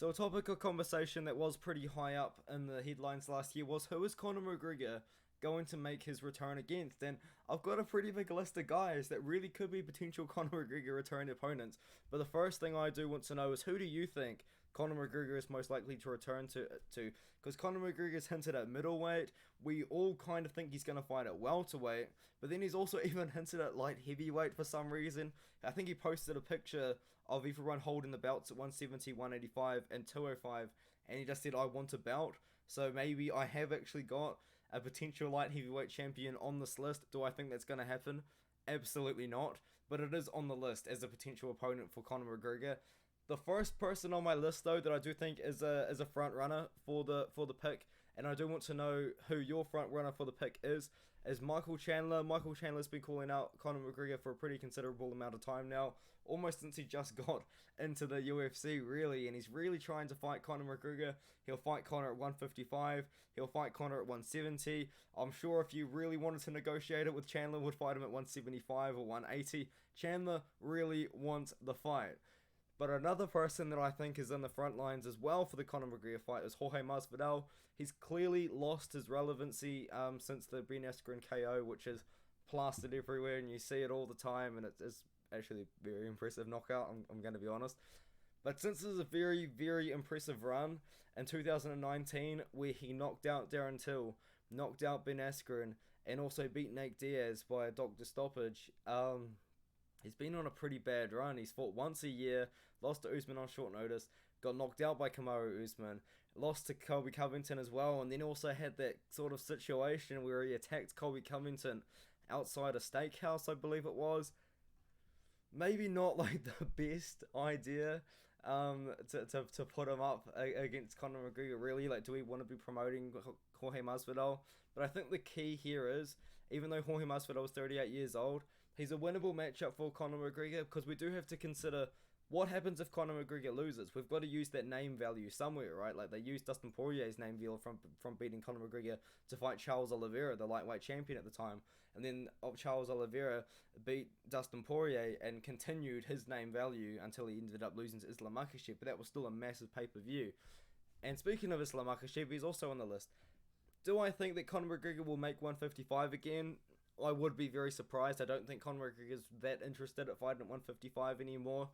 So a topic of conversation that was pretty high up in the headlines last year was who is Conor McGregor going to make his return against? And I've got a pretty big list of guys that really could be potential Conor McGregor return opponents. But the first thing I do want to know is who do you think Conor McGregor is most likely to return to? Because Conor McGregor's hinted at middleweight. We all kind of think he's going to fight at welterweight, but then he's also even hinted at light heavyweight for some reason. I think he posted a picture of everyone holding the belts at 170, 185, and 205, and he just said, I want a belt. So maybe I have actually got a potential light heavyweight champion on this list. Do I think that's going to happen? Absolutely not, but it is on the list as a potential opponent for Conor McGregor. The first person on my list, though, that I do think is a front runner for the pick, and I do want to know who your front runner for the pick is Michael Chandler. Michael Chandler's been calling out Conor McGregor for a pretty considerable amount of time now, almost since he just got into the UFC, really, and he's really trying to fight Conor McGregor. He'll fight Conor at 155, he'll fight Conor at 170. I'm sure if you really wanted to negotiate it with Chandler, would fight him at 175 or 180. Chandler really wants the fight. But another person that I think is in the front lines as well for the Conor McGregor fight is Jorge Masvidal. He's clearly lost his relevancy since the Ben Askren KO, which is plastered everywhere and you see it all the time, and it's actually a very impressive knockout, I'm going to be honest. But since this is a very, very impressive run in 2019 where he knocked out Darren Till, knocked out Ben Askren, and also beat Nate Diaz by a doctor stoppage, he's been on a pretty bad run. He's fought once a year, lost to Usman on short notice, got knocked out by Kamaru Usman, lost to Colby Covington as well, and then also had that sort of situation where he attacked Colby Covington outside a steakhouse, I believe it was. Maybe not like the best idea to put him up against Conor McGregor, really. Like, do we want to be promoting Jorge Masvidal? But I think the key here is, even though Jorge Masvidal is 38 years old, he's a winnable matchup for Conor McGregor, because we do have to consider what happens if Conor McGregor loses. We've got to use that name value somewhere, right? Like, they used Dustin Poirier's name value from beating Conor McGregor to fight Charles Oliveira, the lightweight champion at the time. And then Charles Oliveira beat Dustin Poirier and continued his name value until he ended up losing to Islam Makhachev, but that was still a massive pay-per-view. And speaking of Islam Makhachev, he's also on the list. Do I think that Conor McGregor will make 155 again? I would be very surprised. I don't think Conor McGregor is that interested at fighting at 155 anymore.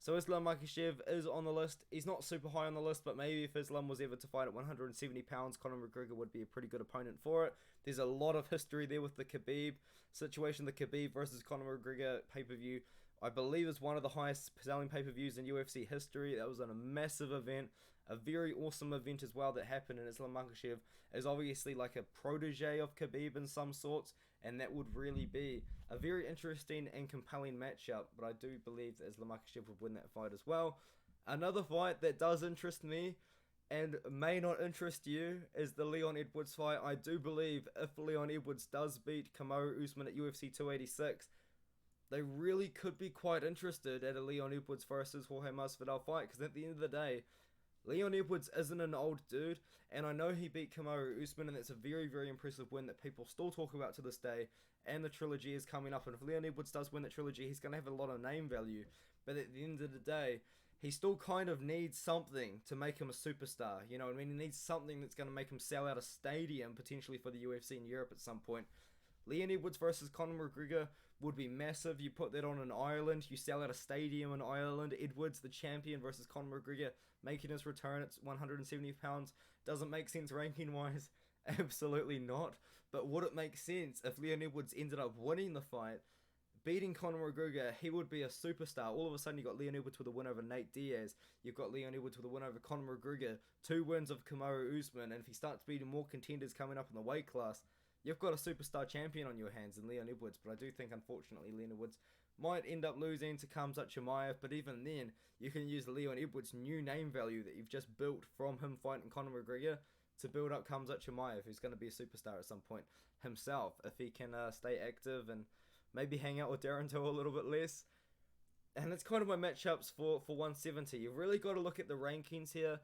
So Islam Makhachev is on the list. He's not super high on the list, but maybe if Islam was ever to fight at 170 pounds, Conor McGregor would be a pretty good opponent for it. There's a lot of history there with the Khabib situation. The Khabib versus Conor McGregor pay-per-view, I believe, is one of the highest selling pay-per-views in UFC history. That was a massive event, a very awesome event as well that happened, and Islam Makhachev is obviously like a protege of Khabib in some sorts, and that would really be a very interesting and compelling matchup, but I do believe that Islam Makhachev would win that fight as well. Another fight that does interest me, and may not interest you, is the Leon Edwards fight. I do believe if Leon Edwards does beat Kamaru Usman at UFC 286, they really could be quite interested at a Leon Edwards versus Jorge Masvidal fight, because at the end of the day, Leon Edwards isn't an old dude, and I know he beat Kamaru Usman, and that's a very, very impressive win that people still talk about to this day, and the trilogy is coming up, and if Leon Edwards does win that trilogy, he's going to have a lot of name value, but at the end of the day, he still kind of needs something to make him a superstar, you know what I mean? He needs something that's going to make him sell out a stadium, potentially for the UFC in Europe at some point. Leon Edwards versus Conor McGregor would be massive. You put that on in Ireland, you sell out a stadium in Ireland. Edwards, the champion, versus Conor McGregor making his return at 170 pounds. Doesn't make sense ranking-wise. Absolutely not. But would it make sense if Leon Edwards ended up winning the fight, beating Conor McGregor? He would be a superstar. All of a sudden, you got Leon Edwards with a win over Nate Diaz. You've got Leon Edwards with a win over Conor McGregor. 2 wins of Kamaru Usman. And if he starts beating more contenders coming up in the weight class, you've got a superstar champion on your hands in Leon Edwards. But I do think, unfortunately, Leon Edwards might end up losing to Khamzat Chimaev. But even then, you can use Leon Edwards' new name value that you've just built from him fighting Conor McGregor to build up Khamzat Chimaev, who's going to be a superstar at some point himself, if he can stay active and maybe hang out with Darren Till a little bit less. And that's kind of my matchups for 170. You've really got to look at the rankings here.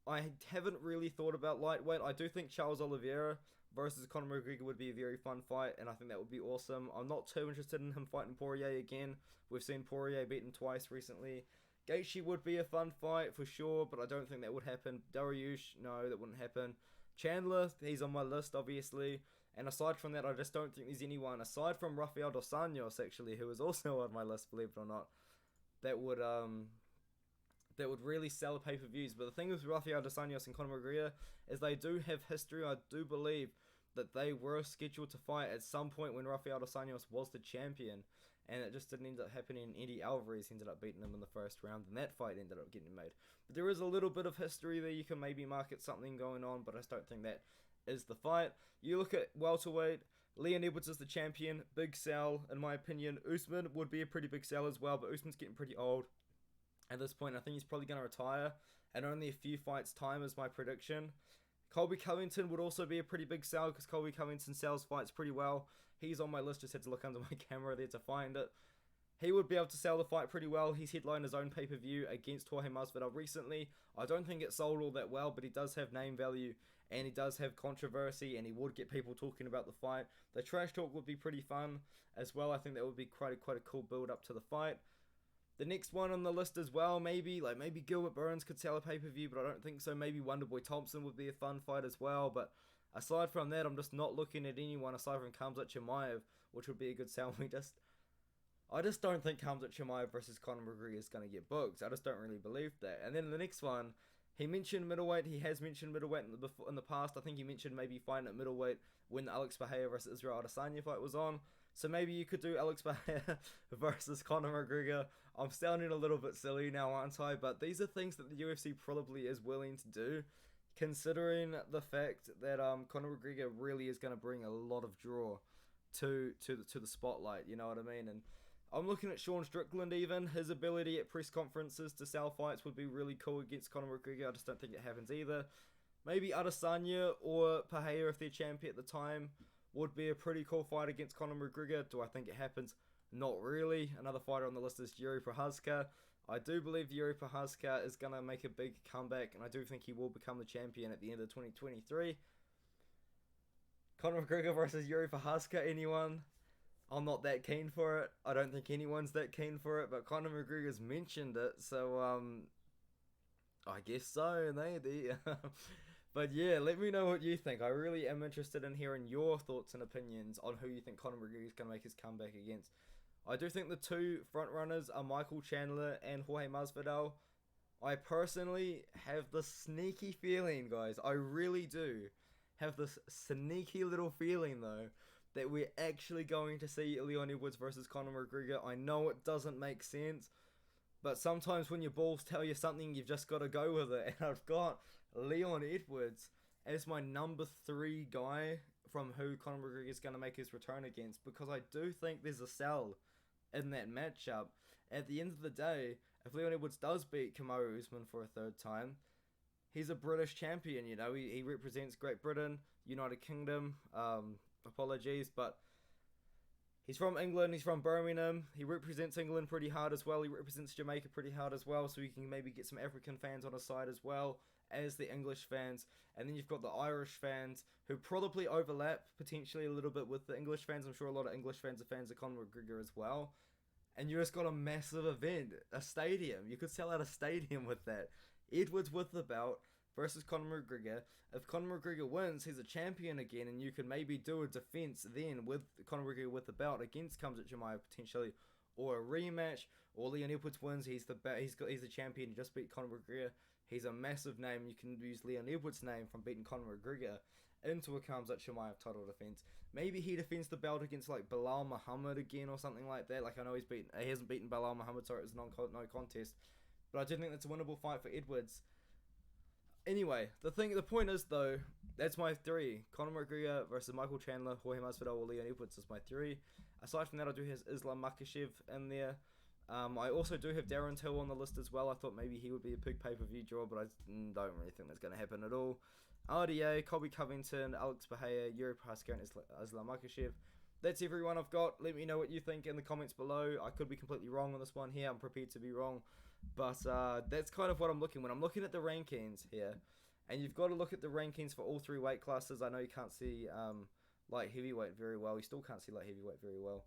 I haven't really thought about lightweight. I do think Charles Oliveira versus Conor McGregor would be a very fun fight, and I think that would be awesome. I'm not too interested in him fighting Poirier again. We've seen Poirier beaten twice recently. Gaethje would be a fun fight for sure, but I don't think that would happen. Dariush, no, that wouldn't happen. Chandler, he's on my list, obviously. And aside from that, I just don't think there's anyone, aside from Rafael dos Anjos, actually, who is also on my list, believe it or not, that would really sell pay-per-views. But the thing with Rafael dos Anjos and Conor McGregor is they do have history. I do believe that they were scheduled to fight at some point when Rafael dos Anjos was the champion, and it just didn't end up happening. Eddie Alvarez ended up beating him in the first round, and that fight ended up getting made. But there is a little bit of history there. You can maybe market something going on, but I just don't think that is the fight. You look at welterweight, Leon Edwards is the champion, big sell in my opinion. Usman would be a pretty big sell as well, but Usman's getting pretty old at this point. I think he's probably going to retire, and only a few fights time is my prediction. Colby Covington would also be a pretty big sell because Colby Covington sells fights pretty well. He's on my list, just had to look under my camera there to find it. He would be able to sell the fight pretty well. He's headlined his own pay-per-view against Jorge Masvidal recently. I don't think it sold all that well, but he does have name value and he does have controversy, and he would get people talking about the fight. The trash talk would be pretty fun as well. I think that would be quite a cool build up to the fight. The next one on the list as well, maybe Gilbert Burns could sell a pay-per-view, but I don't think so. Maybe Wonderboy Thompson would be a fun fight as well, but aside from that, I'm just not looking at anyone aside from Khamzat Chimaev, which would be a good sell. I just don't think Khamzat Chimaev versus Conor McGregor is going to get booked. I just don't really believe that. And then the next one, he mentioned middleweight. He has mentioned middleweight in the past. I think he mentioned maybe fighting at middleweight when the Alex Pereira versus Israel Adesanya fight was on. So maybe you could do Alex Pereira versus Conor McGregor. I'm sounding a little bit silly now, aren't I? But these are things that the UFC probably is willing to do, considering the fact that Conor McGregor really is going to bring a lot of draw to the spotlight. You know what I mean? And I'm looking at Sean Strickland even. His ability at press conferences to sell fights would be really cool against Conor McGregor. I just don't think it happens either. Maybe Adesanya or Pereira, if they're champion at the time, would be a pretty cool fight against Conor McGregor. Do I think it happens? Not really. Another fighter on the list is Yuri Prochazka. I do believe Yuri Prochazka is going to make a big comeback, and I do think he will become the champion at the end of 2023. Conor McGregor versus Yuri Prochazka, anyone? I'm not that keen for it. I don't think anyone's that keen for it, but Conor McGregor's mentioned it, so I guess so, maybe. But yeah, let me know what you think. I really am interested in hearing your thoughts and opinions on who you think Conor McGregor is going to make his comeback against. I do think the two front runners are Michael Chandler and Jorge Masvidal. I personally have this sneaky feeling, guys. I really do have this sneaky little feeling, though, that we're actually going to see Leon Edwards versus Conor McGregor. I know it doesn't make sense, but sometimes when your balls tell you something, you've just got to go with it. And I've got Leon Edwards as my number 3 guy from who Conor McGregor is going to make his return against, because I do think there's a sell in that matchup. At the end of the day, if Leon Edwards does beat Kamaru Usman for a third time, he's a British champion, you know. He represents Great Britain, United Kingdom, apologies, but he's from England, he's from Birmingham, he represents England pretty hard as well, he represents Jamaica pretty hard as well, so you can maybe get some African fans on his side as well as the English fans. And then you've got the Irish fans who probably overlap potentially a little bit with the English fans. I'm sure a lot of English fans are fans of Conor McGregor as well. And you just got a massive event, a stadium. You could sell out a stadium with that. Edwards with the belt versus Conor McGregor. If Conor McGregor wins, he's a champion again, and you can maybe do a defense then with Conor McGregor with the belt against Khamzat Chimaev potentially, or a rematch. Or Leon Edwards wins, he's the champion. He just beat Conor McGregor. He's a massive name. You can use Leon Edwards' name from beating Conor McGregor into a Khamzat Chimaev title defense. Maybe he defends the belt against like Bilal Muhammad again or something like that. Like I know he hasn't beaten Bilal Muhammad, so it's no contest. But I do think that's a winnable fight for Edwards. Anyway, the point is though, that's my 3. Conor McGregor versus Michael Chandler, Jorge Masvidal, or Leon Edwards is my 3. Aside from that, I do have Islam Makhachev in there. I also do have Darren Till on the list as well. I thought maybe he would be a big pay-per-view draw, but I don't really think that's going to happen at all. RDA, Colby Covington, Alex Pereira, Yuri Prochazka, and Islam Makhachev. That's everyone I've got. Let me know what you think in the comments below. I could be completely wrong on this one here. I'm prepared to be wrong. But that's kind of what I'm looking when I'm looking at the rankings here. And you've got to look at the rankings for all 3 weight classes. I know you can't see light heavyweight very well. You still can't see light heavyweight very well.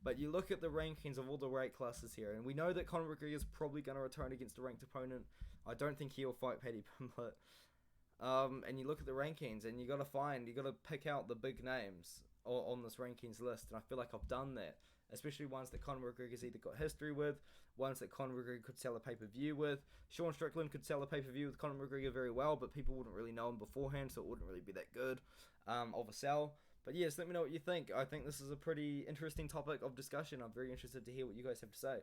But you look at the rankings of all the weight classes here, and we know that Conor McGregor is probably going to return against a ranked opponent. I don't think he'll fight Paddy Pimblett. And you look at the rankings, and you got to pick out the big names on this rankings list, and I feel like I've done that. Especially ones that Conor McGregor's either got history with, ones that Conor McGregor could sell a pay-per-view with. Sean Strickland could sell a pay-per-view with Conor McGregor very well, but people wouldn't really know him beforehand, so it wouldn't really be that good of a sell. But yes, let me know what you think. I think this is a pretty interesting topic of discussion. I'm very interested to hear what you guys have to say.